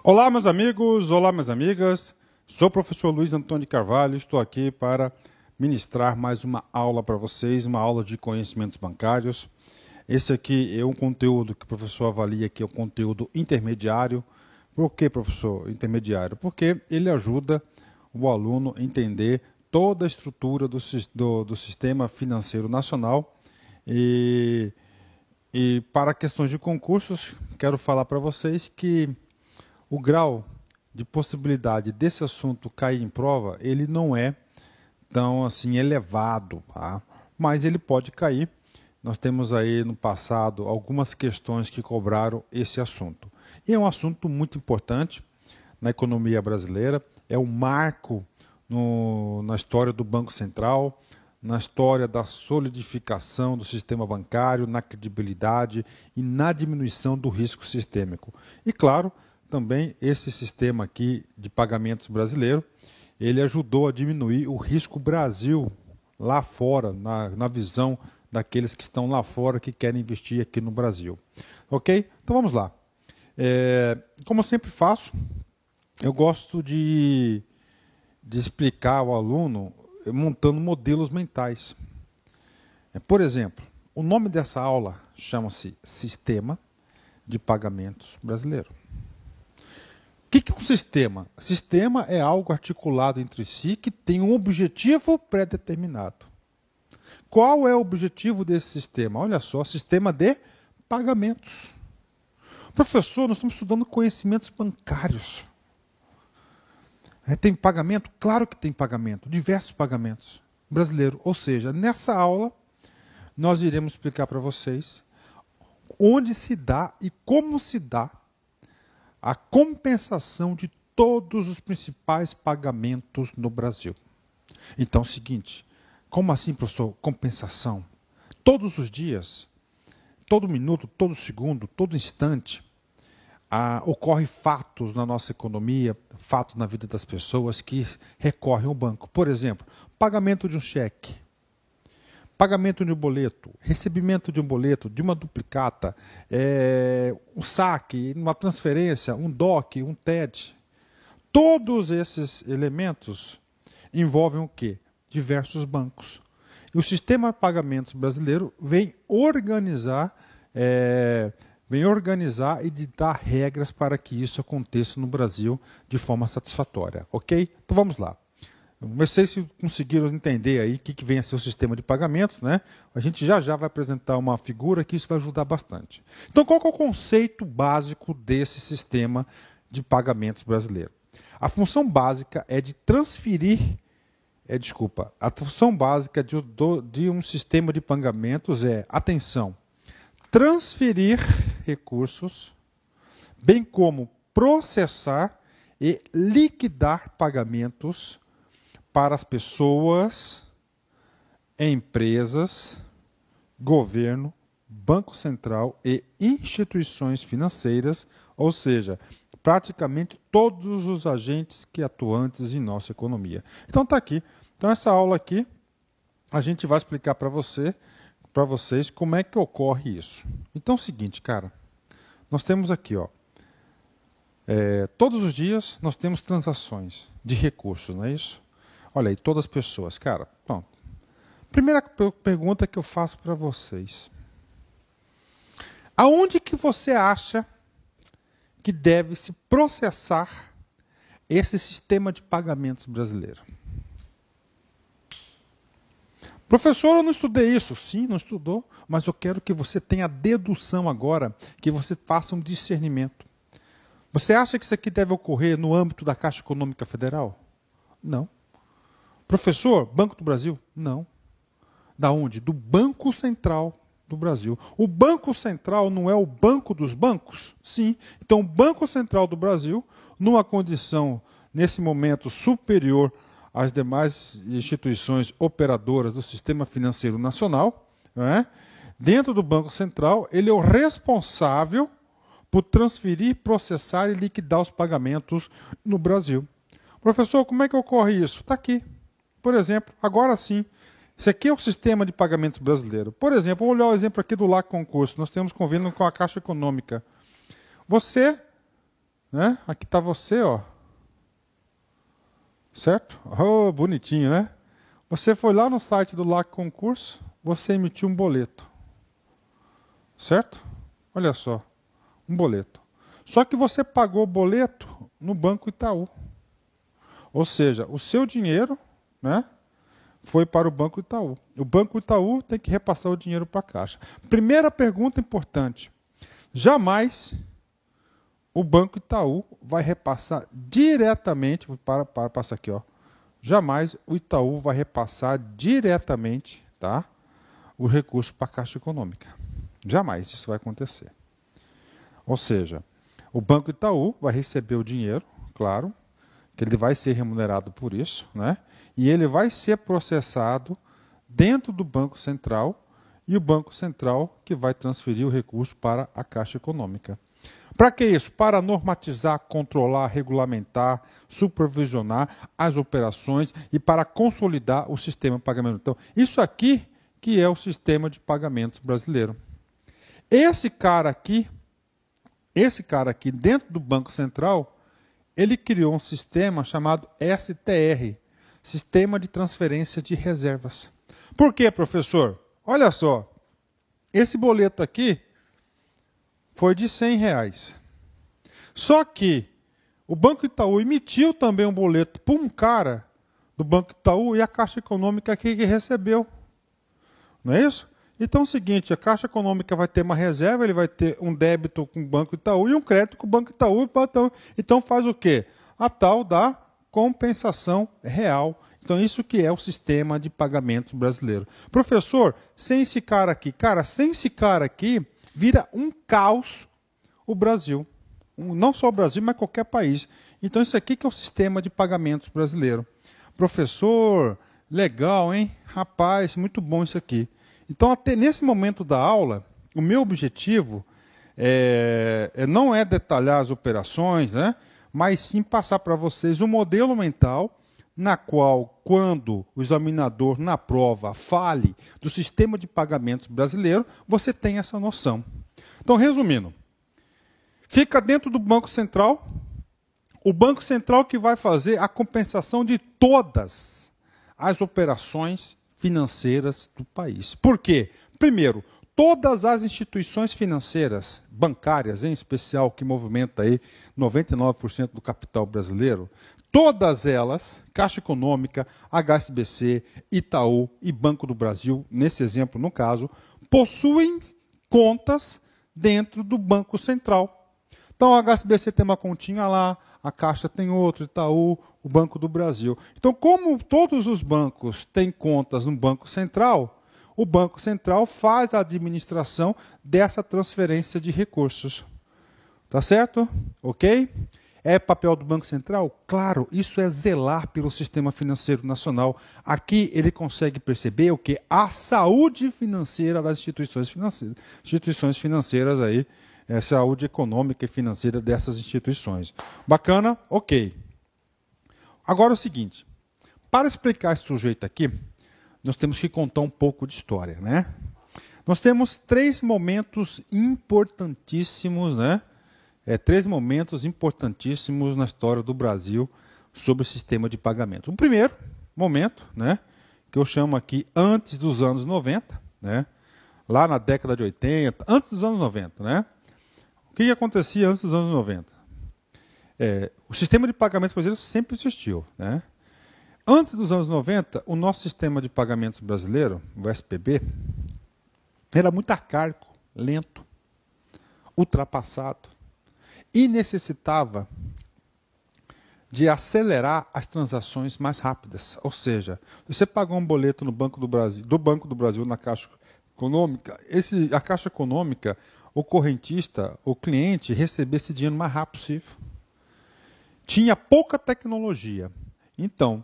Olá, meus amigos, olá, minhas amigas. Sou o professor Luiz Antônio de Carvalho, estou aqui para ministrar mais uma aula para vocês, uma aula de conhecimentos bancários. Esse aqui é um conteúdo que o professor avalia que é o conteúdo intermediário. Por que, professor, intermediário? Porque ele ajuda o aluno a entender toda a estrutura do sistema financeiro nacional e para questões de concursos, quero falar para vocês que o grau de possibilidade desse assunto cair em prova, ele não é tão assim elevado, tá? Mas ele pode cair. Nós temos aí no passado algumas questões que cobraram esse assunto. E é um assunto muito importante na economia brasileira, é um marco na história do Banco Central, na história da solidificação do sistema bancário, na credibilidade e na diminuição do risco sistêmico. E claro, também esse sistema aqui de pagamentos brasileiro, ele ajudou a diminuir o risco Brasil lá fora, na visão daqueles que estão lá fora que querem investir aqui no Brasil. Ok? Então vamos lá. Como eu sempre faço, eu gosto de explicar ao aluno montando modelos mentais. Por exemplo, o nome dessa aula chama-se Sistema de Pagamentos Brasileiro. O que é um sistema? Sistema é algo articulado entre si que tem um objetivo pré-determinado. Qual é o objetivo desse sistema? Olha só, sistema de pagamentos. Professor, nós estamos estudando conhecimentos bancários. Tem pagamento? Claro que tem pagamento, diversos pagamentos brasileiros. Ou seja, nessa aula, nós iremos explicar para vocês onde se dá e como se dá a compensação de todos os principais pagamentos no Brasil. Então é o seguinte, como assim, professor, compensação? Todos os dias, todo minuto, todo segundo, todo instante, ocorrem fatos na nossa economia, fatos na vida das pessoas que recorrem ao banco. Por exemplo, pagamento de um cheque, pagamento de um boleto, recebimento de um boleto, de uma duplicata, um saque, uma transferência, um DOC, um TED. Todos esses elementos envolvem o quê? Diversos bancos. E o sistema de pagamentos brasileiro vem organizar e ditar regras para que isso aconteça no Brasil de forma satisfatória. Ok? Então vamos lá. Não sei se conseguiram entender aí o que vem a ser o sistema de pagamentos, né? A gente já vai apresentar uma figura que isso vai ajudar bastante. Então, qual que é o conceito básico desse sistema de pagamentos brasileiro? A função básica é de transferir, a função básica de um sistema de pagamentos é, atenção, transferir recursos, bem como processar e liquidar pagamentos para as pessoas, empresas, governo, Banco Central e instituições financeiras, ou seja, praticamente todos os agentes que atuantes em nossa economia. Então está aqui. Então essa aula aqui, a gente vai explicar para vocês como é que ocorre isso. Então é o seguinte, cara, nós temos aqui, todos os dias nós temos transações de recursos, não é isso? Olha aí, todas as pessoas. Cara, pronto. Primeira pergunta que eu faço para vocês. Aonde que você acha que deve se processar esse sistema de pagamentos brasileiro? Professor, eu não estudei isso. Sim, não estudou, mas eu quero que você tenha dedução agora, que você faça um discernimento. Você acha que isso aqui deve ocorrer no âmbito da Caixa Econômica Federal? Não. Professor, Banco do Brasil? Não. Da onde? Do Banco Central do Brasil. O Banco Central não é o banco dos bancos? Sim. Então, o Banco Central do Brasil, numa condição, nesse momento, superior às demais instituições operadoras do sistema financeiro nacional, dentro do Banco Central, ele é o responsável por transferir, processar e liquidar os pagamentos no Brasil. Professor, como é que ocorre isso? Está aqui. Por exemplo, agora sim, esse aqui é o sistema de pagamentos brasileiro. Por exemplo, vamos olhar o exemplo aqui do LAC Concurso. Nós temos convênio com a Caixa Econômica. Você né? Aqui está você, ó. Certo? Oh, bonitinho, né? Você foi lá no site do LAC Concurso, você emitiu um boleto. Certo? Olha só, um boleto. Só que você pagou o boleto no Banco Itaú. Ou seja, o seu dinheiro, né, foi para o Banco Itaú. O Banco Itaú tem que repassar o dinheiro para a Caixa. Primeira pergunta importante. Jamais o Banco Itaú vai repassar diretamente, passa aqui, ó. Jamais o Itaú vai repassar diretamente, tá, o recurso para a Caixa Econômica. Jamais isso vai acontecer. Ou seja, o Banco Itaú vai receber o dinheiro, claro, que ele vai ser remunerado por isso, né? E ele vai ser processado dentro do Banco Central e o Banco Central que vai transferir o recurso para a Caixa Econômica. Para que isso? Para normatizar, controlar, regulamentar, supervisionar as operações e para consolidar o sistema de pagamento. Então, isso aqui que é o sistema de pagamentos brasileiro. Esse cara aqui dentro do Banco Central, ele criou um sistema chamado STR, Sistema de Transferência de Reservas. Por quê, professor? Olha só, esse boleto aqui foi de R$100. Só que o Banco Itaú emitiu também um boleto para um cara do Banco Itaú e a Caixa Econômica aqui que recebeu. Não é isso? Então é o seguinte, a Caixa Econômica vai ter uma reserva, ele vai ter um débito com o Banco Itaú e um crédito com o Banco Itaú. Então faz o quê? A tal da compensação real. Então isso que é o sistema de pagamentos brasileiro. Professor, sem esse cara aqui, vira um caos o Brasil. Não só o Brasil, mas qualquer país. Então isso aqui que é o sistema de pagamentos brasileiro. Professor, legal, hein? Rapaz, muito bom isso aqui. Então, até nesse momento da aula, o meu objetivo não é detalhar as operações, né, mas sim passar para vocês um modelo mental na qual, quando o examinador na prova fale do sistema de pagamentos brasileiro, você tem essa noção. Então, resumindo, fica dentro do Banco Central, o Banco Central que vai fazer a compensação de todas as operações financeiras do país. Por quê? Primeiro, todas as instituições financeiras, bancárias em especial, que movimentam aí 99% do capital brasileiro, todas elas, Caixa Econômica, HSBC, Itaú e Banco do Brasil, nesse exemplo, no caso, possuem contas dentro do Banco Central. Então, a HSBC tem uma continha lá, a Caixa tem outra, Itaú, o Banco do Brasil. Então, como todos os bancos têm contas no Banco Central, o Banco Central faz a administração dessa transferência de recursos. Tá certo? Ok? É papel do Banco Central? Claro, isso é zelar pelo sistema financeiro nacional. Aqui ele consegue perceber o que? A saúde financeira das instituições financeiras aí, saúde econômica e financeira dessas instituições. Bacana? Ok. Agora é o seguinte, para explicar esse sujeito aqui, nós temos que contar um pouco de história, né? Nós temos 3 momentos importantíssimos, né? 3 momentos importantíssimos na história do Brasil sobre o sistema de pagamento. O primeiro momento, né, que eu chamo aqui antes dos anos 90, né, lá na década de 80, antes dos anos 90, né? O que acontecia antes dos anos 90? O sistema de pagamentos brasileiro sempre existiu, né? Antes dos anos 90, o nosso sistema de pagamentos brasileiro, o SPB, era muito arcaico, lento, ultrapassado e necessitava de acelerar as transações mais rápidas. Ou seja, você pagou um boleto no Banco do Brasil na Caixa Econômica, a Caixa Econômica, o correntista, o cliente, recebia esse dinheiro o mais rápido possível. Tinha pouca tecnologia. Então,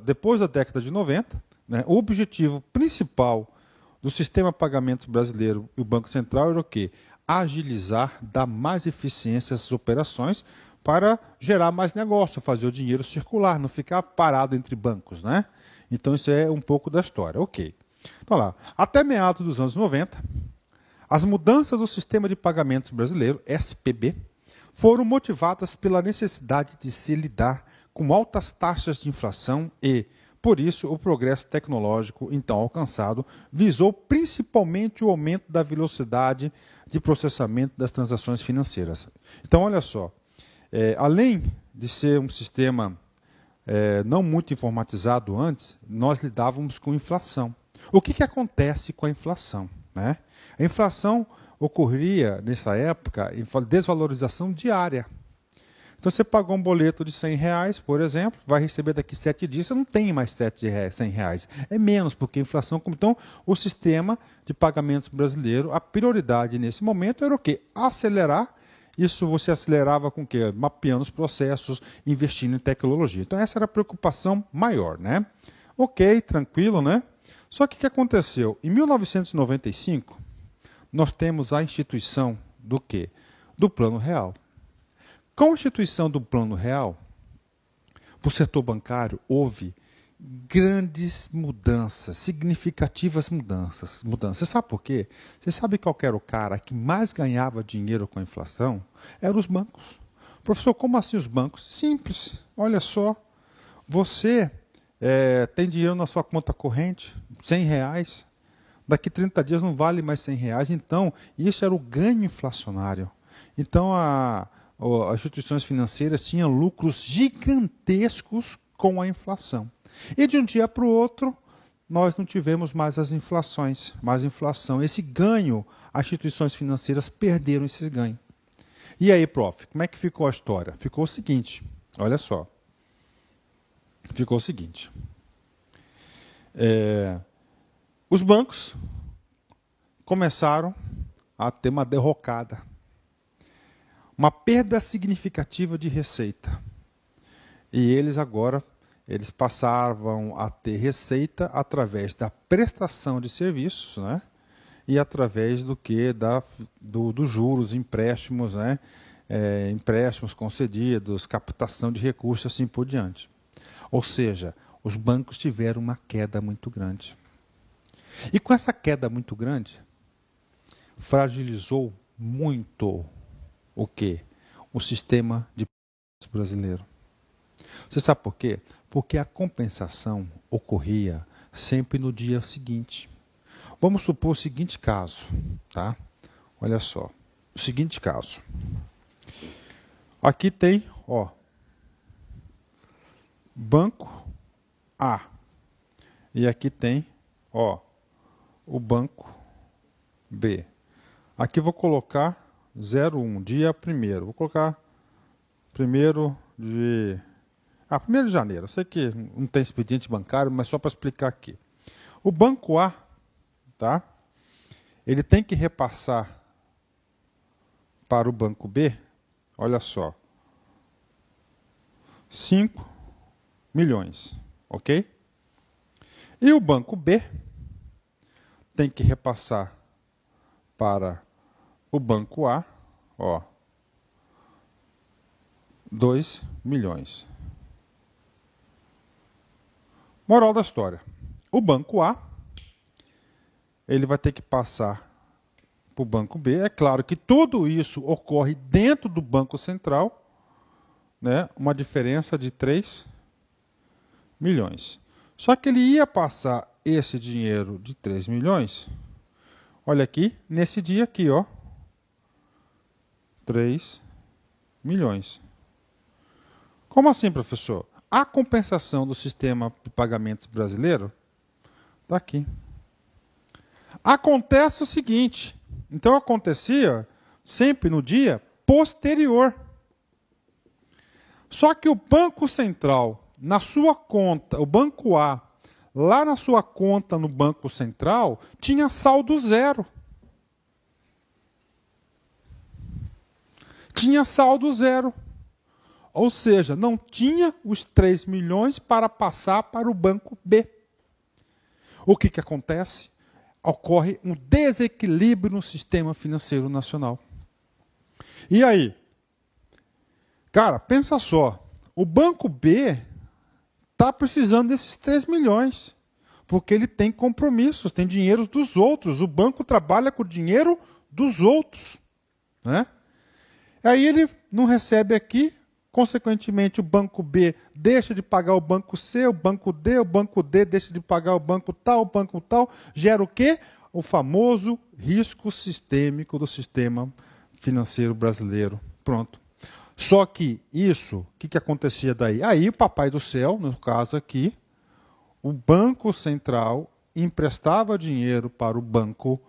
depois da década de 90, né, o objetivo principal do sistema de pagamentos brasileiro e o Banco Central era o quê? Agilizar, dar mais eficiência às operações para gerar mais negócio, fazer o dinheiro circular, não ficar parado entre bancos, né? Então isso é um pouco da história. Ok. Então lá, até meados dos anos 90, as mudanças do sistema de pagamentos brasileiro, SPB, foram motivadas pela necessidade de se lidar com altas taxas de inflação e, por isso, o progresso tecnológico então alcançado visou principalmente o aumento da velocidade de processamento das transações financeiras. Então, olha só, além de ser um sistema não muito informatizado antes, nós lidávamos com inflação. O que acontece com a inflação, né? A inflação ocorria, nessa época, em desvalorização diária. Então, você pagou um boleto de R$100, por exemplo, vai receber daqui 7 dias, você não tem mais R$100. É menos, porque a inflação... Então, o sistema de pagamentos brasileiro, a prioridade nesse momento era o quê? Acelerar. Isso você acelerava com o quê? Mapeando os processos, investindo em tecnologia. Então, essa era a preocupação maior, né? Ok, tranquilo, né? Só que o que aconteceu? Em 1995, nós temos a instituição do quê? Do Plano Real. Com a instituição do Plano Real, para o setor bancário, houve grandes mudanças, significativas mudanças. Você sabe por quê? Você sabe qual era o cara que mais ganhava dinheiro com a inflação? Eram os bancos. Professor, como assim os bancos? Simples. Olha só, você tem dinheiro na sua conta corrente, R$100. Daqui 30 dias não vale mais R$100. Então, isso era o ganho inflacionário. Então, as instituições financeiras tinham lucros gigantescos com a inflação. E de um dia para o outro, nós não tivemos mais as inflações, mais inflação. Esse ganho, as instituições financeiras perderam esse ganho. E aí, prof, como é que ficou a história? Ficou o seguinte, olha só. Ficou o seguinte. Os bancos começaram a ter uma derrocada. Uma perda significativa de receita. E eles passavam a ter receita através da prestação de serviços, né? E através do que? Dos juros, empréstimos, né? Empréstimos concedidos, captação de recursos, assim por diante. Ou seja, os bancos tiveram uma queda muito grande. E com essa queda muito grande, fragilizou muito o quê? O sistema de pagamentos brasileiro. Você sabe por quê? Porque a compensação ocorria sempre no dia seguinte. Vamos supor o seguinte caso, tá? Olha só, o seguinte caso. Aqui tem, banco A. E aqui tem, o banco B. Aqui vou colocar 01, dia 1º. Vou colocar 1º de janeiro. Eu sei que não tem expediente bancário, mas só para explicar aqui. O banco A, tá? Ele tem que repassar para o banco B, olha só, 5 milhões, ok? E o banco B tem que repassar para o banco A, 2 milhões. Moral da história. O banco A, ele vai ter que passar para o banco B. É claro que tudo isso ocorre dentro do Banco Central, né? Uma diferença de 3 milhões. Só que ele ia passar esse dinheiro de 3 milhões, olha aqui, nesse dia aqui, 3 milhões. Como assim, professor? A compensação do sistema de pagamentos brasileiro está aqui. Acontece o seguinte, então acontecia sempre no dia posterior. Só que o Banco Central, na sua conta, o Banco A, lá na sua conta no Banco Central, tinha saldo zero. Tinha saldo zero. Ou seja, não tinha os 3 milhões para passar para o banco B. O que acontece? Ocorre um desequilíbrio no sistema financeiro nacional. E aí? Cara, pensa só. O banco B está precisando desses 3 milhões. Porque ele tem compromissos, tem dinheiro dos outros. O banco trabalha com o dinheiro dos outros, né? Aí ele não recebe aqui, consequentemente o banco B deixa de pagar o banco C, o banco D deixa de pagar o banco tal, gera o quê? O famoso risco sistêmico do sistema financeiro brasileiro. Pronto. Só que isso, o que acontecia daí? Aí o Papai do Céu, no caso aqui, o Banco Central emprestava dinheiro para o banco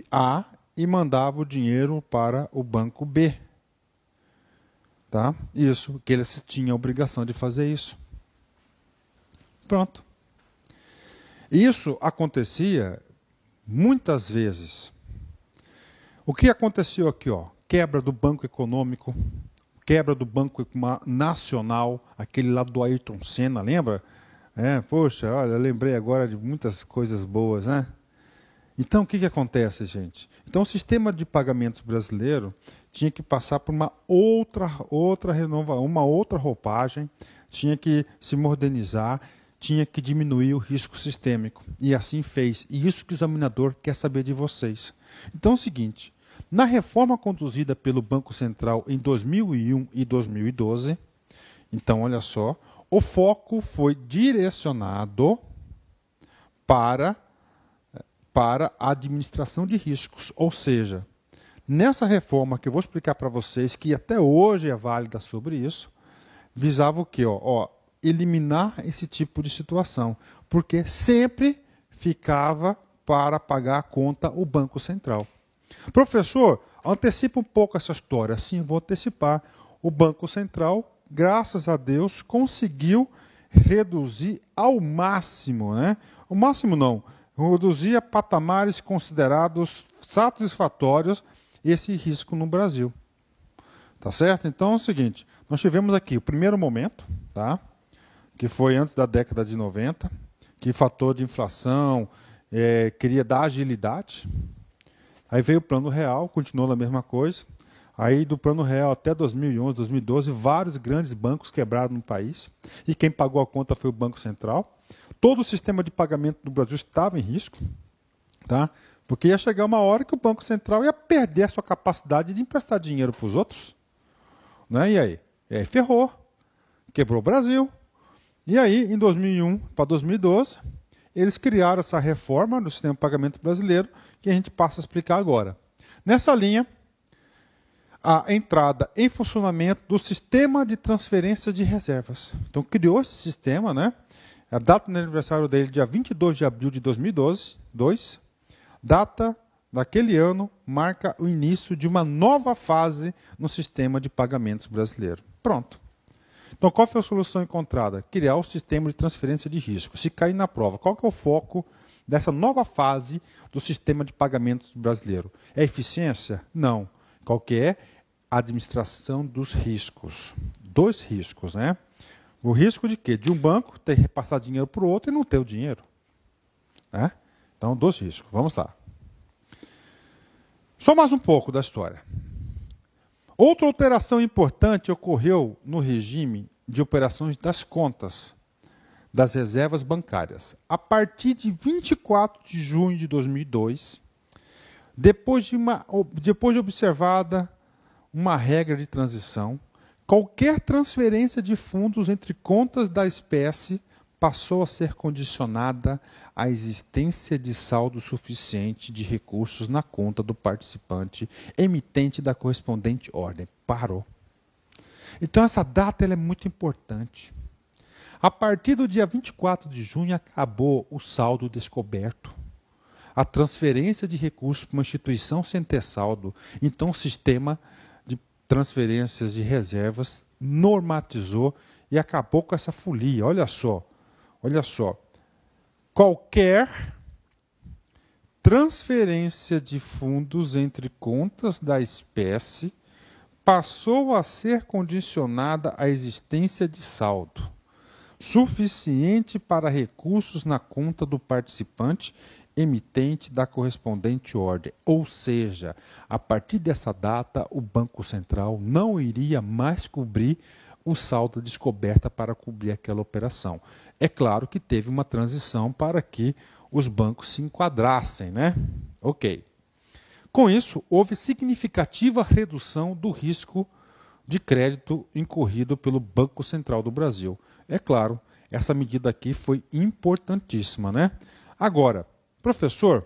A e mandava o dinheiro para o banco B. Tá? Isso, que eles tinham a obrigação de fazer isso. Pronto. Isso acontecia muitas vezes. O que aconteceu aqui? Ó? Quebra do Banco Econômico, quebra do Banco Nacional, aquele lá do Ayrton Senna, lembra? Poxa, olha, eu lembrei agora de muitas coisas boas, né? Então, o que acontece, gente? Então, o sistema de pagamentos brasileiro tinha que passar por uma outra roupagem, tinha que se modernizar, tinha que diminuir o risco sistêmico. E assim fez. E isso que o examinador quer saber de vocês. Então, é o seguinte, na reforma conduzida pelo Banco Central em 2001 e 2012, então, olha só, o foco foi direcionado para a administração de riscos. Ou seja, nessa reforma que eu vou explicar para vocês, que até hoje é válida sobre isso, visava o quê? Eliminar esse tipo de situação. Porque sempre ficava para pagar a conta o Banco Central. Professor, antecipa um pouco essa história. Sim, vou antecipar. O Banco Central, graças a Deus, conseguiu reduzir ao máximo, né? O máximo não, reduzir a patamares considerados satisfatórios esse risco no Brasil. Tá certo? Então é o seguinte, nós tivemos aqui o primeiro momento, tá? Que foi antes da década de 90, que fator de inflação queria dar agilidade. Aí veio o Plano Real, continuou na mesma coisa. Aí do Plano Real até 2011, 2012, vários grandes bancos quebraram no país. E quem pagou a conta foi o Banco Central. Todo o sistema de pagamento do Brasil estava em risco. Tá? Porque ia chegar uma hora que o Banco Central ia perder a sua capacidade de emprestar dinheiro para os outros. Né? E aí ferrou. Quebrou o Brasil. E aí, em 2001 para 2012, eles criaram essa reforma do sistema de pagamento brasileiro, que a gente passa a explicar agora. Nessa linha, a entrada em funcionamento do sistema de transferência de reservas. Então, criou esse sistema, né? A data do aniversário dele, dia 22 de abril de 2012, data daquele ano, marca o início de uma nova fase no sistema de pagamentos brasileiro. Pronto. Então, qual foi a solução encontrada? Criar o sistema de transferência de risco. Se cair na prova, qual que é o foco dessa nova fase do sistema de pagamentos brasileiro? É eficiência? Não. Qual que é? Administração dos riscos. Dois riscos, né? O risco de quê? De um banco ter que repassar dinheiro para o outro e não ter o dinheiro. Né? Então, dois riscos. Vamos lá. Só mais um pouco da história. Outra alteração importante ocorreu no regime de operações das contas das reservas bancárias. A partir de 24 de junho de 2002, depois de observada uma regra de transição, qualquer transferência de fundos entre contas da espécie passou a ser condicionada à existência de saldo suficiente de recursos na conta do participante emitente da correspondente ordem. Parou. Então essa data ela é muito importante. A partir do dia 24 de junho acabou o saldo descoberto. A transferência de recursos para uma instituição sem ter saldo. Então o sistema de transferências de reservas normatizou e acabou com essa folia. Olha só. Qualquer transferência de fundos entre contas da espécie passou a ser condicionada à existência de saldo suficiente para recursos na conta do participante emitente da correspondente ordem. Ou seja, a partir dessa data, o Banco Central não iria mais cobrir o saldo descoberta para cobrir aquela operação. É claro que teve uma transição para que os bancos se enquadrassem, né? Ok. Com isso, houve significativa redução do risco de crédito incorrido pelo Banco Central do Brasil. É claro, essa medida aqui foi importantíssima, né? Agora, professor,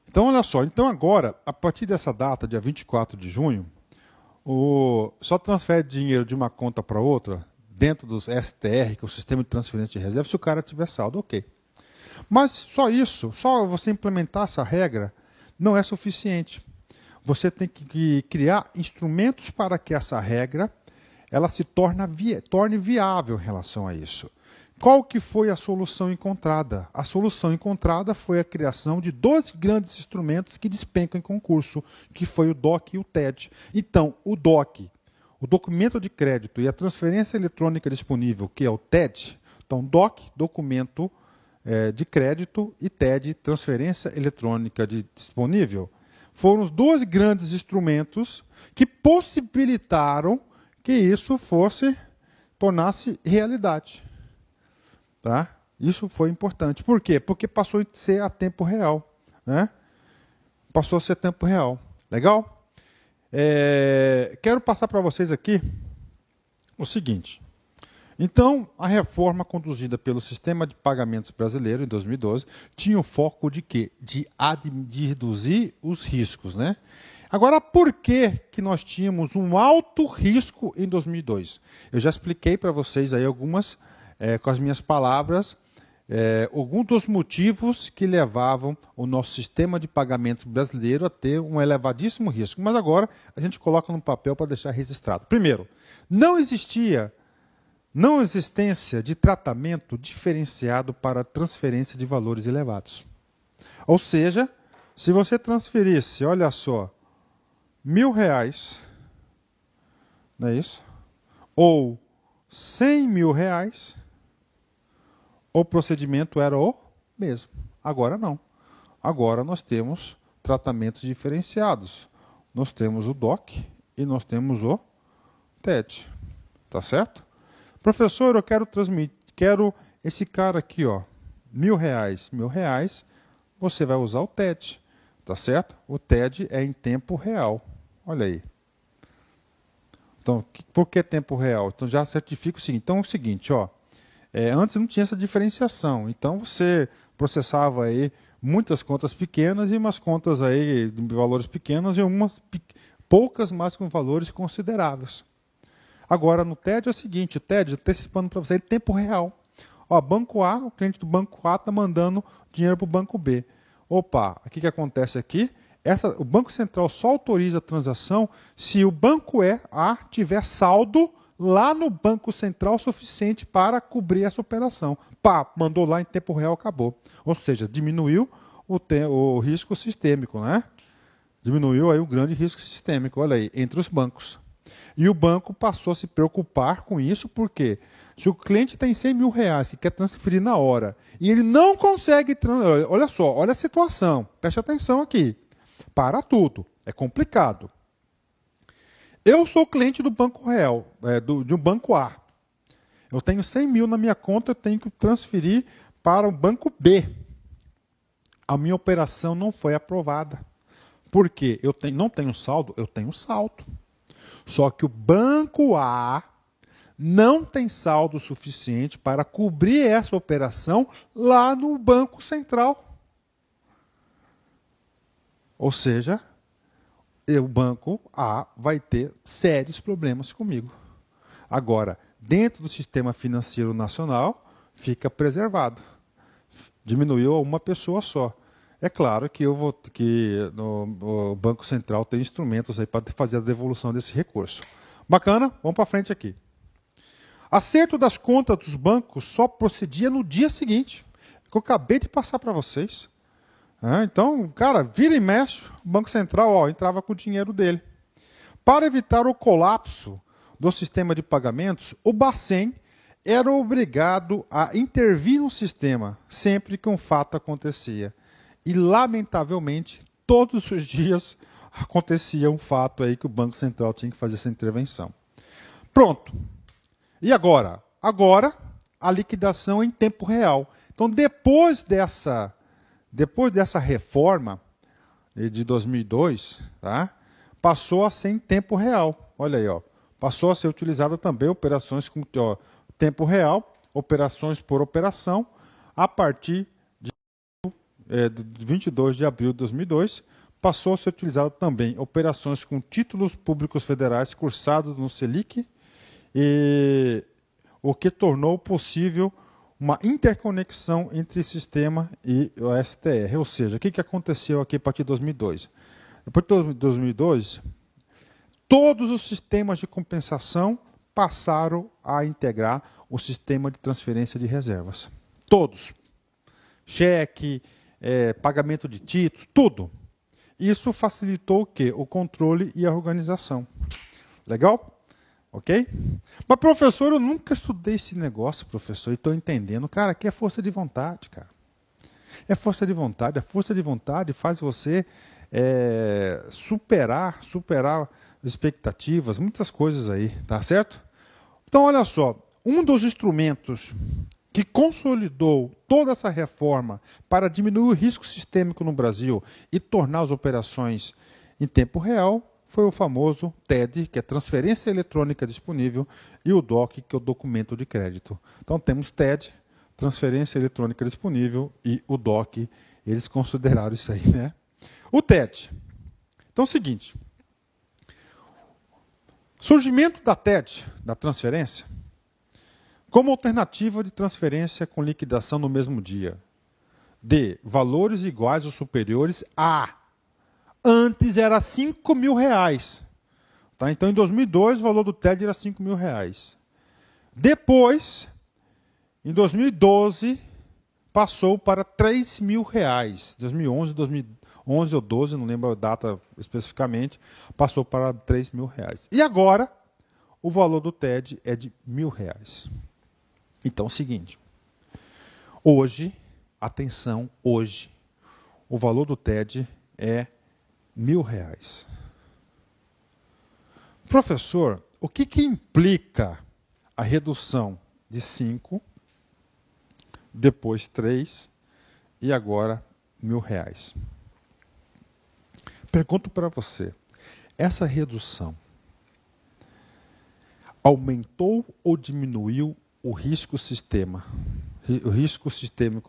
então olha só, então agora, a partir dessa data, dia 24 de junho, só transfere dinheiro de uma conta para outra, dentro dos STR, que é o Sistema de Transferência de Reserva, se o cara tiver saldo, ok. Mas só isso, só você implementar essa regra, não é suficiente. Você tem que criar instrumentos para que essa regra ela se torne viável em relação a isso. Qual que foi a solução encontrada? A solução encontrada foi a criação de 12 grandes instrumentos que despencam em concurso, que foi o DOC e o TED. Então, o DOC, o documento de crédito e a transferência eletrônica disponível, que é o TED, então DOC, documento de crédito, e TED, transferência eletrônica disponível, foram os 12 grandes instrumentos que possibilitaram que isso tornasse realidade. Tá? Isso foi importante. Por quê? Porque passou a ser a tempo real. Né? Passou a ser a tempo real. Legal? Quero passar para vocês aqui o seguinte. Então, a reforma conduzida pelo Sistema de Pagamentos Brasileiro em 2012 tinha o foco de quê? De reduzir os riscos. Né? Agora, por que nós tínhamos um alto risco em 2002? Eu já expliquei para vocês aí algumas, com as minhas palavras, alguns dos motivos que levavam o nosso sistema de pagamentos brasileiro a ter um elevadíssimo risco. Mas agora a gente coloca no papel para deixar registrado. Primeiro, não existência de tratamento diferenciado para transferência de valores elevados. Ou seja, se você transferisse, olha só, R$1.000, não é isso? Ou R$100.000, o procedimento era o mesmo. Agora não. Agora nós temos tratamentos diferenciados. Nós temos o DOC e nós temos o TED. Tá certo? Professor, eu quero esse cara aqui, ó, R$1.000. Você vai usar o TED. Tá certo? O TED é em tempo real. Olha aí. Então, por que tempo real? Então já certifica o seguinte. Então é o seguinte, ó. Antes não tinha essa diferenciação. Então você processava aí muitas contas pequenas e umas contas aí de valores pequenos e umas poucas, mas com valores consideráveis. Agora no TED é o seguinte, o TED, antecipando para você, é tempo real. Ó, banco A, o cliente do banco A está mandando dinheiro para o banco B. Opa, o que acontece aqui? O Banco Central só autoriza a transação se o banco A tiver saldo lá no Banco Central suficiente para cobrir essa operação. Pá, mandou lá em tempo real, acabou. Ou seja, diminuiu o risco sistêmico, né? Diminuiu aí o grande risco sistêmico, olha aí, entre os bancos. E o banco passou a se preocupar com isso, porque se o cliente tem R$100.000 que quer transferir na hora, e ele não consegue transferir, olha só, olha a situação, preste atenção aqui, para tudo, é complicado. Eu sou cliente do Banco Real, de um banco A. Eu tenho 100 mil na minha conta, eu tenho que transferir para o banco B. A minha operação não foi aprovada. Por quê? Não tenho saldo? Eu tenho saldo. Só que o banco A não tem saldo suficiente para cobrir essa operação lá no Banco Central. Ou seja, o banco A vai ter sérios problemas comigo. Agora, dentro do sistema financeiro nacional, fica preservado. Diminuiu a uma pessoa só. É claro que o Banco Central tem instrumentos aí para fazer a devolução desse recurso. Bacana? Vamos para frente aqui. Acerto das contas dos bancos só procedia no dia seguinte, que eu acabei de passar para vocês. Então, cara, vira e mexe, o Banco Central entrava com o dinheiro dele. Para evitar o colapso do sistema de pagamentos, o Bacen era obrigado a intervir no sistema sempre que um fato acontecia. E, lamentavelmente, todos os dias acontecia um fato aí que o Banco Central tinha que fazer essa intervenção. Pronto. E agora? Agora, a liquidação em tempo real. Então, depois dessa reforma de 2002, tá? passou a ser em tempo real. Olha aí, ó. Passou a ser utilizada também operações com tempo real, operações por operação, a partir de 22 de abril de 2002, passou a ser utilizada também operações com títulos públicos federais cursados no Selic, o que tornou possível uma interconexão entre sistema e o STR. Ou seja, o que aconteceu aqui a partir de 2002? Depois de 2002, todos os sistemas de compensação passaram a integrar o sistema de transferência de reservas. Todos. Cheque, pagamento de títulos, tudo. Isso facilitou o quê? O controle e a organização. Legal? Ok? Mas, professor, eu nunca estudei esse negócio, professor, e estou entendendo. Cara, aqui é força de vontade, cara. É força de vontade. A força de vontade faz você superar expectativas, muitas coisas aí, tá certo? Então, olha só, um dos instrumentos que consolidou toda essa reforma para diminuir o risco sistêmico no Brasil e tornar as operações em tempo real foi o famoso TED, que é Transferência Eletrônica Disponível, e o DOC, que é o Documento de Crédito. Então temos TED, Transferência Eletrônica Disponível, e o DOC. Eles consideraram isso aí, né? O TED. Então é o seguinte. Surgimento da TED, da transferência, como alternativa de transferência com liquidação no mesmo dia, de valores iguais ou superiores a... Antes era R$5.000. Tá? Então, em 2002, o valor do TED era R$5.000. Depois, em 2012, passou para R$3.000. 2011 ou 2012, não lembro a data especificamente, passou para R$3.000. E agora, o valor do TED é de R$1.000. Então, é o seguinte. Hoje, atenção, hoje, o valor do TED é R$1.000. Professor, o que implica a redução de 5, depois 3 e agora R$1.000? Pergunto para você, essa redução aumentou ou diminuiu o risco sistêmico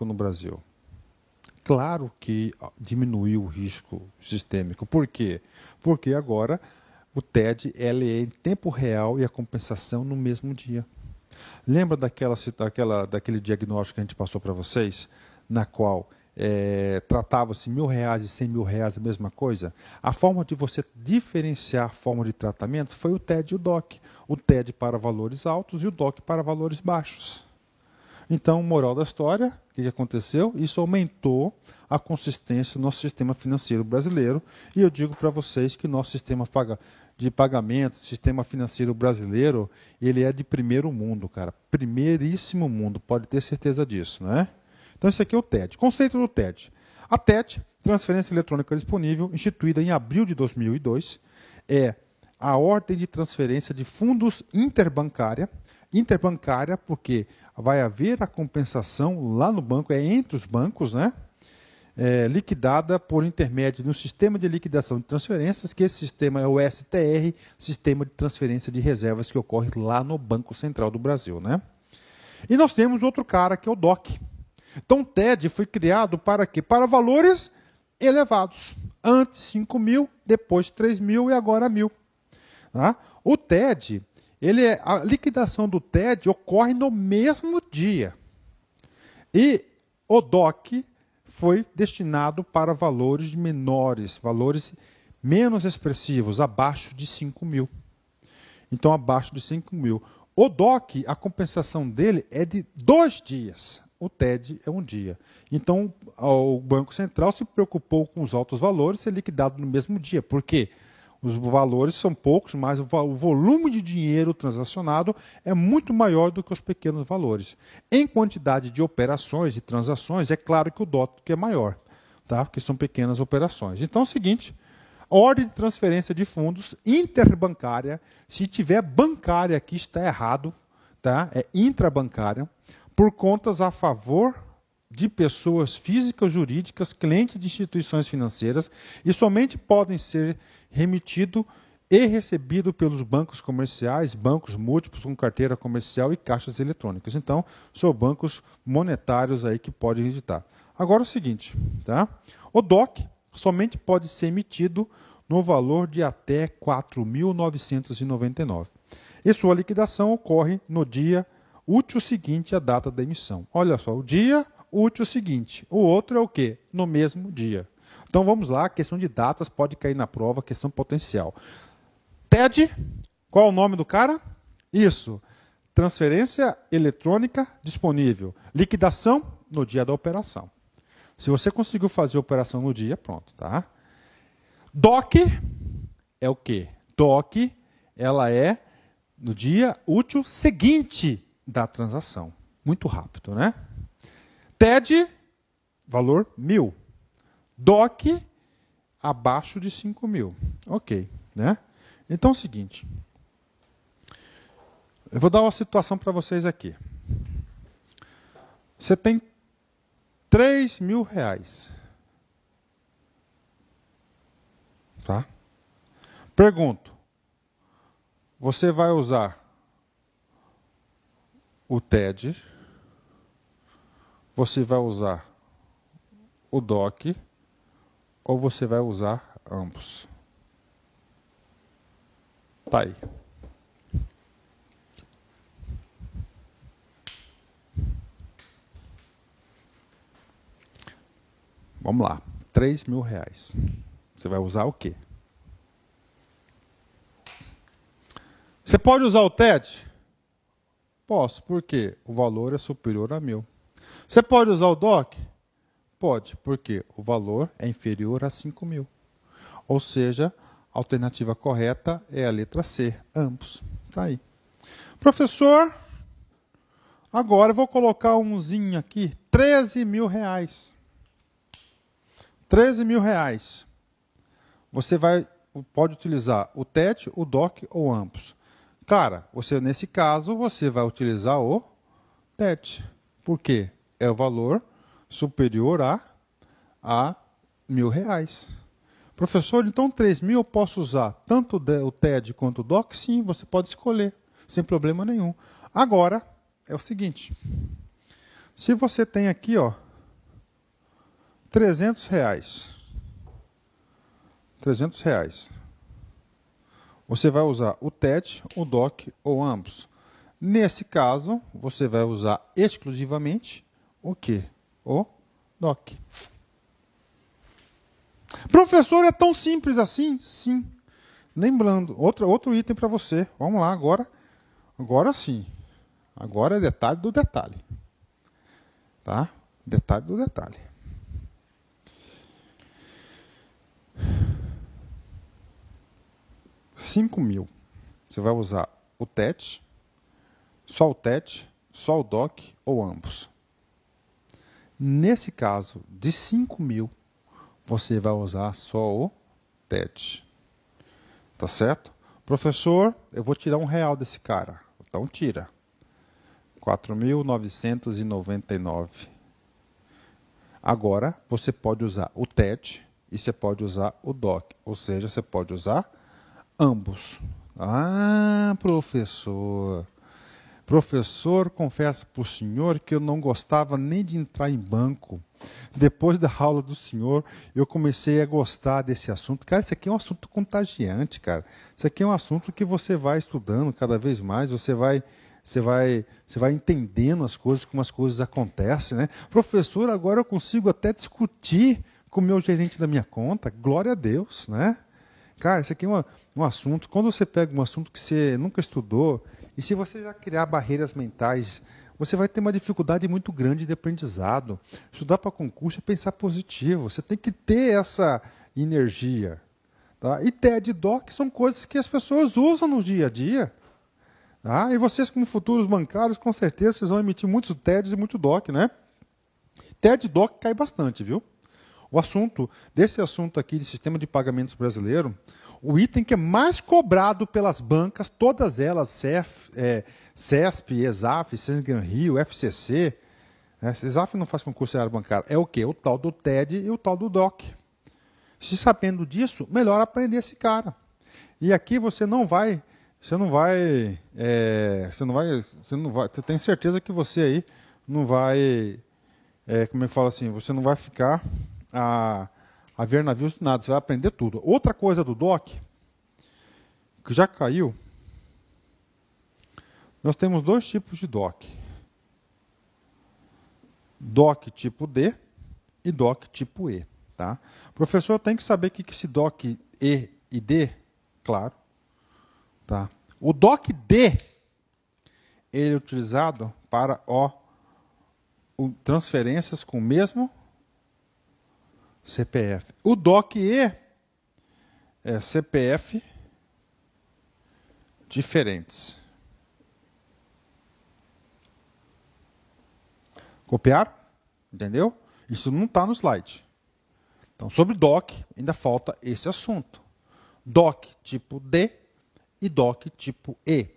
no Brasil? Claro que diminuiu o risco sistêmico. Por quê? Porque agora o TED é em tempo real e a compensação no mesmo dia. Lembra daquele diagnóstico que a gente passou para vocês, na qual tratava-se R$1.000 e R$100.000 a mesma coisa? A forma de você diferenciar a forma de tratamento foi o TED e o DOC. O TED para valores altos e o DOC para valores baixos. Então, moral da história, o que aconteceu? Isso aumentou a consistência do nosso sistema financeiro brasileiro. E eu digo para vocês que nosso sistema de pagamento, sistema financeiro brasileiro, ele é de primeiro mundo, cara. Primeiríssimo mundo, pode ter certeza disso, né? Então, esse aqui é o TED. Conceito do TED. A TED, Transferência Eletrônica Disponível, instituída em abril de 2002, é a ordem de transferência de fundos interbancária. Interbancária porque vai haver a compensação lá no banco, entre os bancos, né? Liquidada por intermédio de um sistema de liquidação de transferências, que esse sistema é o STR, Sistema de Transferência de Reservas, que ocorre lá no Banco Central do Brasil, né? E nós temos outro cara, que é o DOC. Então, o TED foi criado para quê? Para valores elevados. Antes 5.000, depois 3.000 e agora 1.000. Tá? O TED, a liquidação do TED ocorre no mesmo dia. E o DOC foi destinado para valores menores, valores menos expressivos, abaixo de 5.000. Então, abaixo de 5.000. O DOC, a compensação dele é de 2 dias. O TED é 1 dia. Então, o Banco Central se preocupou com os altos valores ser liquidado no mesmo dia. Por quê? Os valores são poucos, mas o volume de dinheiro transacionado é muito maior do que os pequenos valores. Em quantidade de operações e transações, é claro que o DOC é maior, tá? Porque são pequenas operações. Então é o seguinte, ordem de transferência de fundos interbancária, se tiver bancária aqui está errado, tá? É intrabancária, por contas a favor de pessoas físicas ou jurídicas, clientes de instituições financeiras, e somente podem ser remitidos e recebidos pelos bancos comerciais, bancos múltiplos com carteira comercial e caixas eletrônicas. Então, são bancos monetários aí que podem editar. Agora é o seguinte, tá? O DOC somente pode ser emitido no valor de até R$ 4.999. E sua liquidação ocorre no dia útil seguinte à data da emissão. Olha só, o dia útil seguinte. O outro é o quê? No mesmo dia. Então vamos lá, a questão de datas pode cair na prova, questão potencial. TED, qual é o nome do cara? Isso, transferência eletrônica disponível. Liquidação no dia da operação. Se você conseguiu fazer a operação no dia, pronto, tá? DOC é o quê? DOC, ela é no dia útil seguinte da transação. Muito rápido, né? TED, valor 1.000. DOC, abaixo de 5.000. Ok, né? Então é o seguinte. Eu vou dar uma situação para vocês aqui. Você tem R$3.000. Tá? Pergunto. Você vai usar o TED, você vai usar o DOC, ou você vai usar ambos? Tá aí. Vamos lá. R$3.000. Você vai usar o quê? Você pode usar o TED? Posso, porque o valor é superior a 1.000. Você pode usar o DOC? Pode, porque o valor é inferior a 5.000. Ou seja, a alternativa correta é a letra C, ambos. Tá aí. Professor, agora eu vou colocar umzinho aqui, R$13.000. R$13.000. Você pode utilizar o TED, o DOC ou ambos. Cara, nesse caso, você vai utilizar o TED. Por quê? É o valor superior a R$1.000. Professor, então 3.000 eu posso usar tanto o TED quanto o DOC? Sim, você pode escolher, sem problema nenhum. Agora, é o seguinte. Se você tem aqui, ó, R$300. R$300. Você vai usar o TED, o DOC ou ambos. Nesse caso, você vai usar exclusivamente o quê? O DOC. Professor, é tão simples assim? Sim. Lembrando, outro item para você. Vamos lá agora. Agora sim. Agora é detalhe do detalhe. Tá? Detalhe do detalhe. R$5.000. Você vai usar o TED, só o TED, só o DOC ou ambos. Nesse caso, de 5.000, você vai usar só o TED. Tá certo? Professor, eu vou tirar R$1 desse cara. Então tira. 4.999. Agora, você pode usar o TED e você pode usar o DOC. Ou seja, você pode usar ambos. Ah, professor. Professor, confesso para o senhor que eu não gostava nem de entrar em banco. Depois da aula do senhor, eu comecei a gostar desse assunto. Cara, isso aqui é um assunto contagiante, cara. Isso aqui é um assunto que você vai estudando cada vez mais, você vai entendendo as coisas, como as coisas acontecem, né? Professor, agora eu consigo até discutir com o meu gerente da minha conta. Glória a Deus, né? Cara, isso aqui é um assunto, quando você pega um assunto que você nunca estudou, e se você já criar barreiras mentais, você vai ter uma dificuldade muito grande de aprendizado. Estudar para concurso é pensar positivo, você tem que ter essa energia. Tá? E TED e DOC são coisas que as pessoas usam no dia a dia. Tá? E vocês, como futuros bancários, com certeza vocês vão emitir muitos TEDs e muito DOC, né? TED e DOC cai bastante, viu? Desse assunto aqui de sistema de pagamentos brasileiro, o item que é mais cobrado pelas bancas, todas elas, CESP, ESAF, Sengan Rio, FCC, CESAF não faz concurso em área bancária. É o quê? O tal do TED e o tal do DOC. Se sabendo disso, melhor aprender esse cara. E aqui você tem certeza que você aí não vai, como é que fala assim, você não vai ficar a ver navios de nada, você vai aprender tudo. Outra coisa do DOC, que já caiu, nós temos dois tipos de DOC. DOC tipo D e DOC tipo E. Tá? O professor tem que saber o que esse DOC E e D, claro. Tá? O DOC D ele é utilizado para transferências com o mesmo CPF. O DOC E é CPF diferentes. Copiaram? Entendeu? Isso não está no slide. Então, sobre DOC, ainda falta esse assunto. DOC tipo D e DOC tipo E.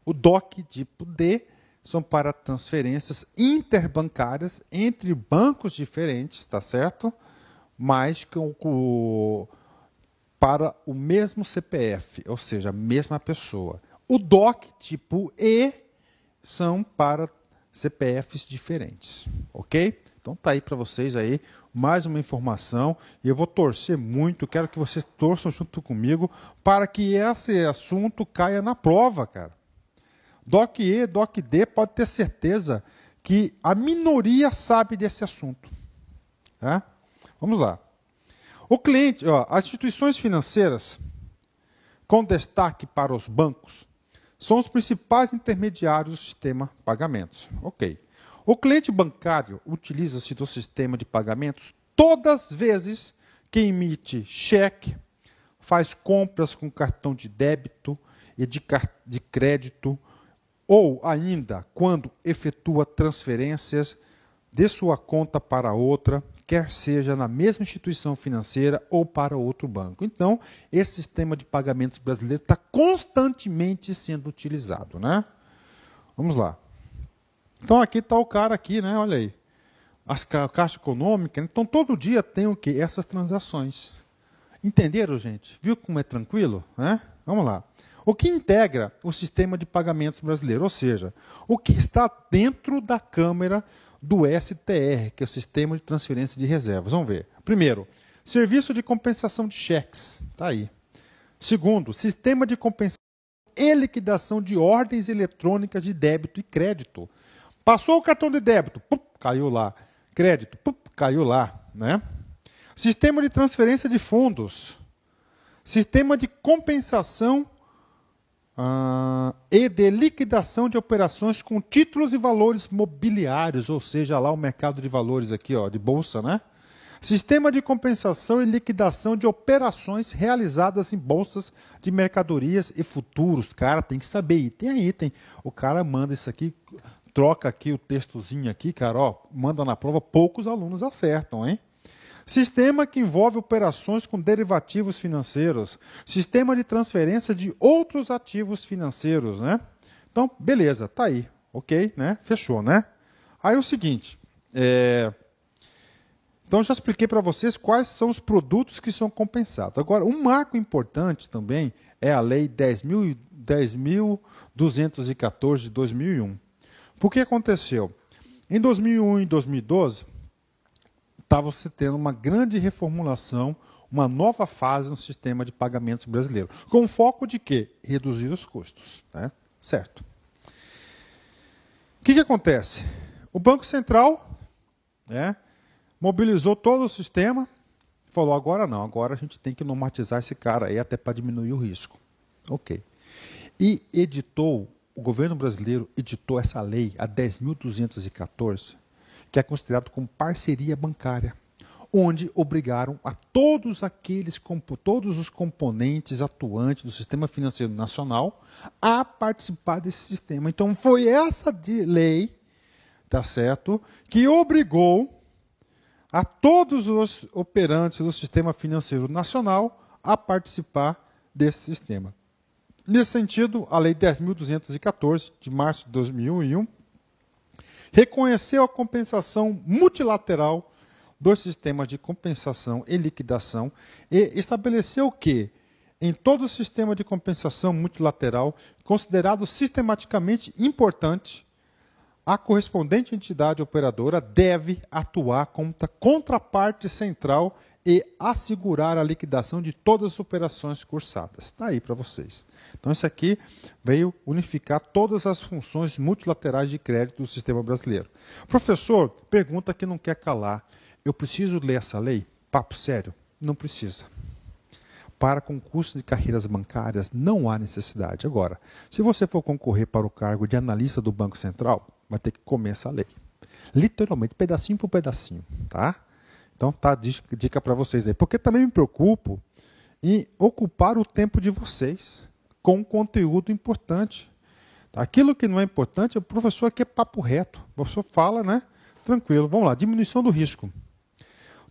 O DOC tipo D são para transferências interbancárias entre bancos diferentes, tá certo? Mas para o mesmo CPF, ou seja, a mesma pessoa. O DOC tipo E são para CPFs diferentes, ok? Então tá aí para vocês aí mais uma informação e eu vou torcer muito, quero que vocês torçam junto comigo para que esse assunto caia na prova, cara. DOC E, DOC D, pode ter certeza que a minoria sabe desse assunto. Tá? Vamos lá. O cliente, as instituições financeiras, com destaque para os bancos, são os principais intermediários do sistema de pagamentos. Ok. O cliente bancário utiliza-se do sistema de pagamentos todas as vezes que emite cheque, faz compras com cartão de débito e de crédito, ou ainda quando efetua transferências de sua conta para outra, quer seja na mesma instituição financeira ou para outro banco. Então, esse sistema de pagamentos brasileiro está constantemente sendo utilizado, né? Vamos lá. Então, aqui está o cara aqui, né? Olha aí. A Caixa Econômica. Então, todo dia tem o quê? Essas transações. Entenderam, gente? Viu como é tranquilo? Né? Vamos lá. O que integra o sistema de pagamentos brasileiro? Ou seja, o que está dentro da câmara do STR, que é o Sistema de Transferência de Reservas. Vamos ver. Primeiro, serviço de compensação de cheques. Está aí. Segundo, sistema de compensação e liquidação de ordens eletrônicas de débito e crédito. Passou o cartão de débito, caiu lá. Crédito, caiu lá. Né? Sistema de transferência de fundos. Sistema de compensação e de liquidação de operações com títulos e valores mobiliários, ou seja, lá o mercado de valores aqui, de bolsa, né? Sistema de compensação e liquidação de operações realizadas em bolsas de mercadorias e futuros. Cara, tem que saber item a item. O cara manda isso aqui, troca aqui o textozinho aqui, cara, manda na prova, poucos alunos acertam, hein? Sistema que envolve operações com derivativos financeiros. Sistema de transferência de outros ativos financeiros, né? Então, beleza, tá aí, ok, né? Fechou, né? Aí o seguinte, então já expliquei para vocês quais são os produtos que são compensados. Agora, um marco importante também é a Lei 10.214 de 2001. Por que aconteceu? Em 2001 e 2012, estava se tendo uma grande reformulação, uma nova fase no sistema de pagamentos brasileiro. Com foco de quê? Reduzir os custos. Né? Certo. O que acontece? O Banco Central mobilizou todo o sistema, falou, agora não, agora a gente tem que normatizar esse cara aí até para diminuir o risco. Ok. E o governo brasileiro editou essa lei, a 10.214, que é considerado como parceria bancária, onde obrigaram a todos os componentes atuantes do sistema financeiro nacional a participar desse sistema. Então foi essa lei, tá certo, que obrigou a todos os operantes do sistema financeiro nacional a participar desse sistema. Nesse sentido, a Lei 10.214, de março de 2001, reconheceu a compensação multilateral dos sistemas de compensação e liquidação e estabeleceu que, em todo o sistema de compensação multilateral, considerado sistematicamente importante, a correspondente entidade operadora deve atuar como contraparte central e assegurar a liquidação de todas as operações cursadas. Está aí para vocês. Então, isso aqui veio unificar todas as funções multilaterais de crédito do sistema brasileiro. Professor, pergunta que não quer calar. Eu preciso ler essa lei? Papo sério? Não precisa. Para concurso de carreiras bancárias, não há necessidade. Agora, se você for concorrer para o cargo de analista do Banco Central, vai ter que comer essa lei. Literalmente, pedacinho por pedacinho, tá? Então, tá a dica para vocês aí. Porque também me preocupo em ocupar o tempo de vocês com conteúdo importante. Aquilo que não é importante, o professor aqui é papo reto. O professor fala, né? Tranquilo. Vamos lá, diminuição do risco.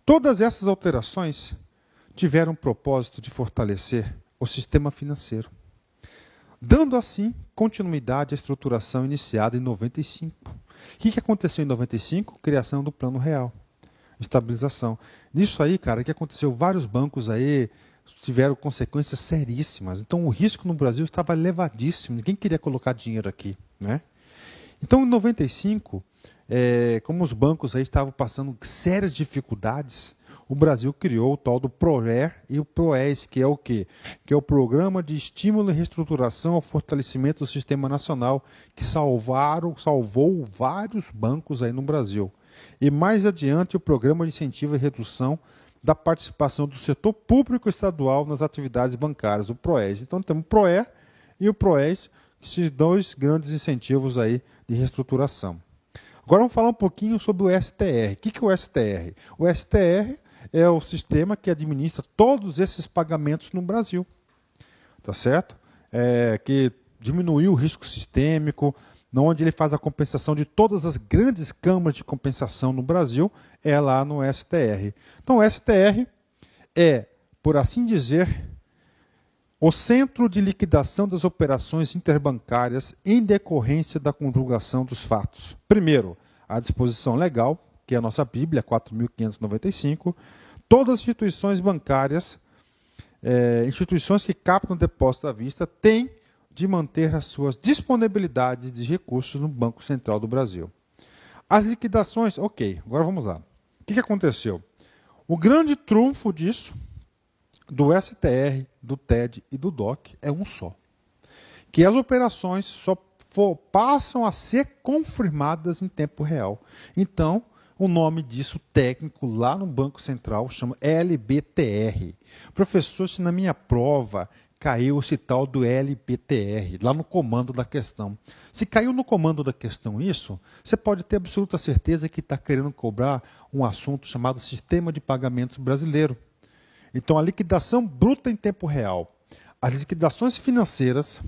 Todas essas alterações tiveram o propósito de fortalecer o sistema financeiro, dando assim continuidade à estruturação iniciada em 95. O que aconteceu em 95? Criação do Plano Real, estabilização. Nisso aí, cara, o que aconteceu? Vários bancos aí tiveram consequências seríssimas. Então o risco no Brasil estava elevadíssimo. Ninguém queria colocar dinheiro aqui, né? Então em 95, como os bancos aí estavam passando sérias dificuldades, o Brasil criou o tal do PROER e o PROES, que é o quê? Que é o Programa de Estímulo e Reestruturação ao Fortalecimento do Sistema Nacional, que salvou vários bancos aí no Brasil. E mais adiante o Programa de Incentivo e Redução da Participação do Setor Público Estadual nas Atividades Bancárias, o PROES. Então temos o PROER e o PROES, esses dois grandes incentivos aí de reestruturação. Agora vamos falar um pouquinho sobre o STR. O que é o STR? O STR é o sistema que administra todos esses pagamentos no Brasil. Tá certo? Que diminuiu o risco sistêmico, onde ele faz a compensação de todas as grandes câmaras de compensação no Brasil, é lá no STR. Então o STR é, por assim dizer, o centro de liquidação das operações interbancárias em decorrência da conjugação dos fatos. Primeiro, a disposição legal, que é a nossa Bíblia, 4.595. Todas as instituições bancárias, instituições que captam depósito à vista, têm de manter as suas disponibilidades de recursos no Banco Central do Brasil. As liquidações, ok, agora vamos lá. O que aconteceu? O grande trunfo disso, do STR, do TED e do DOC, é um só. Que as operações só passam a ser confirmadas em tempo real. Então, o nome disso técnico lá no Banco Central chama LBTR. Professor, se na minha prova caiu esse tal do LBTR, lá no comando da questão. Se caiu no comando da questão isso, você pode ter absoluta certeza que está querendo cobrar um assunto chamado Sistema de Pagamentos Brasileiro. Então, a liquidação bruta em tempo real, as liquidações financeiras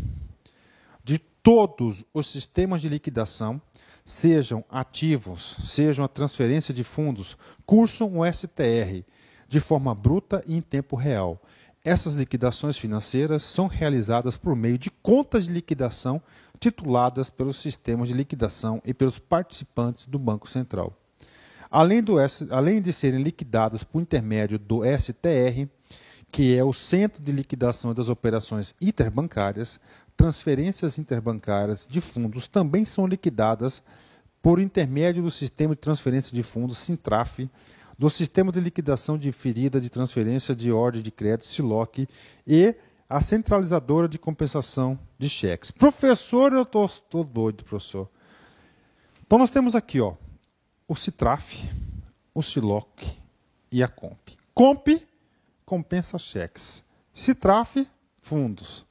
de todos os sistemas de liquidação, sejam ativos, sejam a transferência de fundos, cursam o STR de forma bruta e em tempo real. Essas liquidações financeiras são realizadas por meio de contas de liquidação tituladas pelos sistemas de liquidação e pelos participantes do Banco Central. Além de serem liquidadas por intermédio do STR, que é o Centro de Liquidação das Operações Interbancárias, transferências interbancárias de fundos também são liquidadas por intermédio do Sistema de Transferência de Fundos, SINTRAF, do Sistema de Liquidação Diferida de Transferência de Ordem de Crédito, SILOC, e a Centralizadora de Compensação de Cheques. Professor, eu estou doido, professor. Então nós temos aqui, ó, o CITRAF, o SILOC e a COMP. COMP compensa cheques. CITRAF, fundos.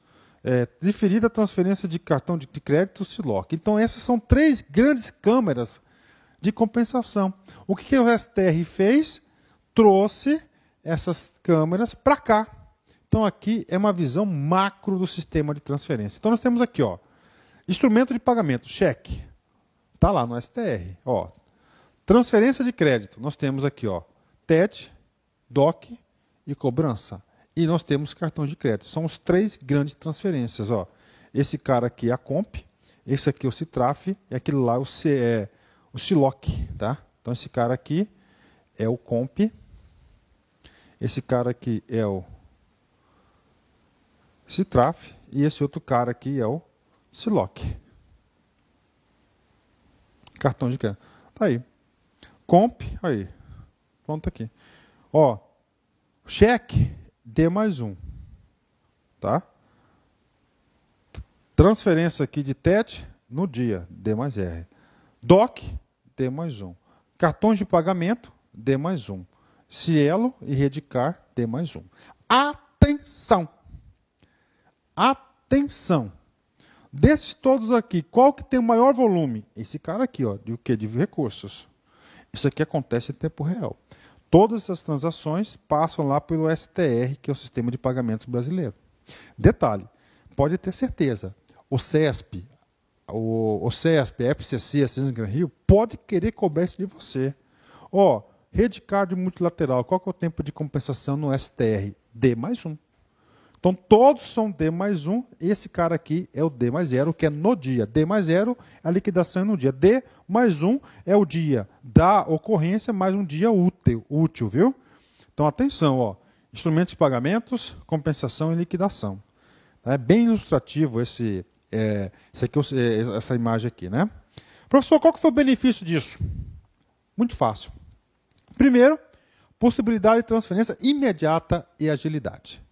Diferida transferência de cartão de crédito, SILOC. Então essas são três grandes câmaras de compensação. O que o STR fez? Trouxe essas câmaras para cá. Então aqui é uma visão macro do sistema de transferência. Então nós temos aqui, ó, instrumento de pagamento, cheque. Está lá no STR. Ó. Transferência de crédito, nós temos aqui, ó, TED, DOC e cobrança. E nós temos cartão de crédito. São as três grandes transferências. Ó. Esse cara aqui é a COMP, esse aqui é o CITRAF e aquele lá é o SILOC, tá? Então esse cara aqui é o COMP, esse cara aqui é o CITRAF e esse outro cara aqui é o SILOC. Cartão de crédito. Tá aí. COMP, aí. Pronto aqui. Ó, cheque, D+1. Tá? Transferência aqui de TED no dia, D+R. DOC, D+1. Cartões de pagamento, D+1. Cielo e Redcar, D+1. Atenção! Atenção! Desses todos aqui, qual que tem o maior volume? Esse cara aqui, ó, de o quê? De recursos. Isso aqui acontece em tempo real. Todas essas transações passam lá pelo STR, que é o Sistema de Pagamentos Brasileiro. Detalhe, pode ter certeza, o CESP, a FCC, a Cisne Gran Rio, pode querer cobrar isso de você. Ó, Redcard multilateral, qual que é o tempo de compensação no STR? D+1. Então, todos são D+1, esse cara aqui é o D+0, que é no dia. D+0 é a liquidação no dia. D+1 é o dia da ocorrência mais um dia útil, viu? Então, atenção, ó. Instrumentos de pagamentos, compensação e liquidação. É bem ilustrativo essa imagem aqui, né? Professor, qual que foi o benefício disso? Muito fácil. Primeiro, possibilidade de transferência imediata e agilidade.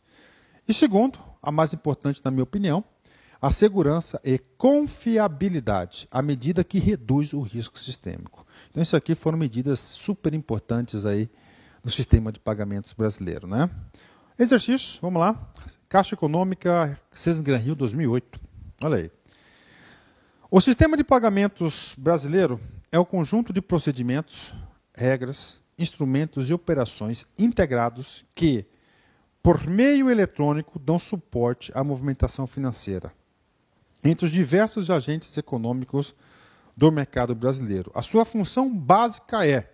E segundo, a mais importante na minha opinião, a segurança e confiabilidade, à medida que reduz o risco sistêmico. Então isso aqui foram medidas super importantes aí no sistema de pagamentos brasileiro, né? Exercícios, vamos lá. Caixa Econômica Cisne Gran Rio 2008. Olha aí. O sistema de pagamentos brasileiro é o conjunto de procedimentos, regras, instrumentos e operações integrados que, por meio eletrônico, dão suporte à movimentação financeira entre os diversos agentes econômicos do mercado brasileiro. A sua função básica é,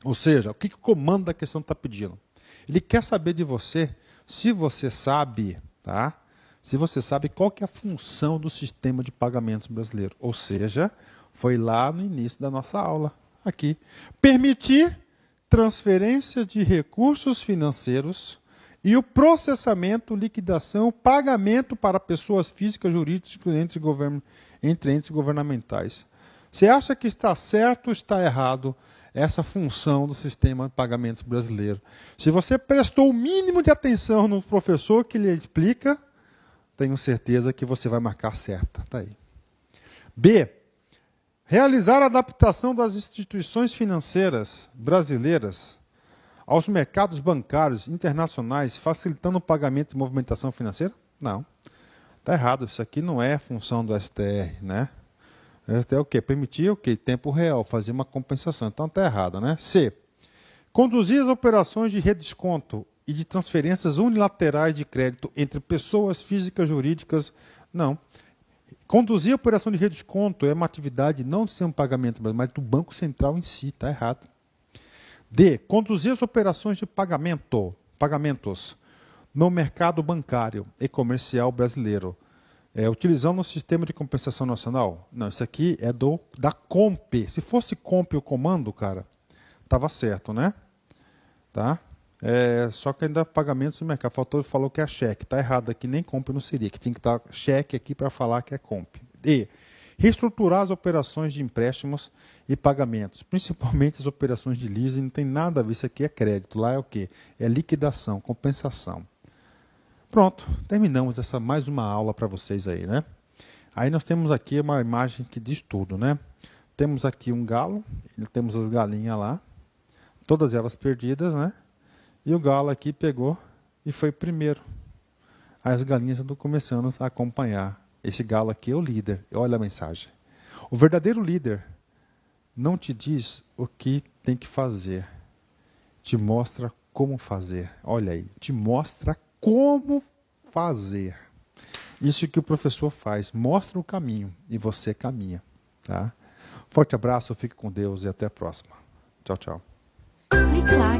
ou seja, o que o comando da questão está pedindo? Ele quer saber de você se você sabe, tá? Se você sabe qual que é a função do sistema de pagamentos brasileiro. Ou seja, foi lá no início da nossa aula, aqui. Permitir transferência de recursos financeiros e o processamento, liquidação, pagamento para pessoas físicas, jurídicas entre entes governamentais. Você acha que está certo ou está errado essa função do sistema de pagamentos brasileiro? Se você prestou o mínimo de atenção no professor que lhe explica, tenho certeza que você vai marcar certa. Tá aí. B. Realizar a adaptação das instituições financeiras brasileiras aos mercados bancários internacionais, facilitando o pagamento e movimentação financeira? Não. Está errado. Isso aqui não é função do STR, né? O STR é o quê? Permitir o quê? Tempo real, fazer uma compensação. Então está errado, né? C. Conduzir as operações de redesconto e de transferências unilaterais de crédito entre pessoas físicas jurídicas? Não. Conduzir a operação de redesconto é uma atividade não de ser um pagamento, mas do Banco Central em si. Está errado. D. Conduzir as operações de pagamentos no mercado bancário e comercial brasileiro, utilizando o sistema de compensação nacional? Não, isso aqui é da COMP. Se fosse COMP o comando, cara, estava certo, né? Tá? Só que ainda pagamentos no mercado. Falou que é cheque. Está errado aqui, nem COMP não seria. Que tem que estar cheque aqui para falar que é COMP. D. Reestruturar as operações de empréstimos e pagamentos, principalmente as operações de leasing, não tem nada a ver, isso aqui é crédito, lá é o quê? É liquidação, compensação. Pronto, terminamos essa mais uma aula para vocês aí, né? Aí nós temos aqui uma imagem que diz tudo, né? Temos aqui um galo, temos as galinhas lá, todas elas perdidas, né? E o galo aqui pegou e foi primeiro. As galinhas estão começando a acompanhar. Esse galo aqui é o líder. Olha a mensagem. O verdadeiro líder não te diz o que tem que fazer. Te mostra como fazer. Olha aí. Te mostra como fazer. Isso que o professor faz. Mostra o caminho e você caminha. Tá? Forte abraço, fique com Deus e até a próxima. Tchau, tchau. Clique lá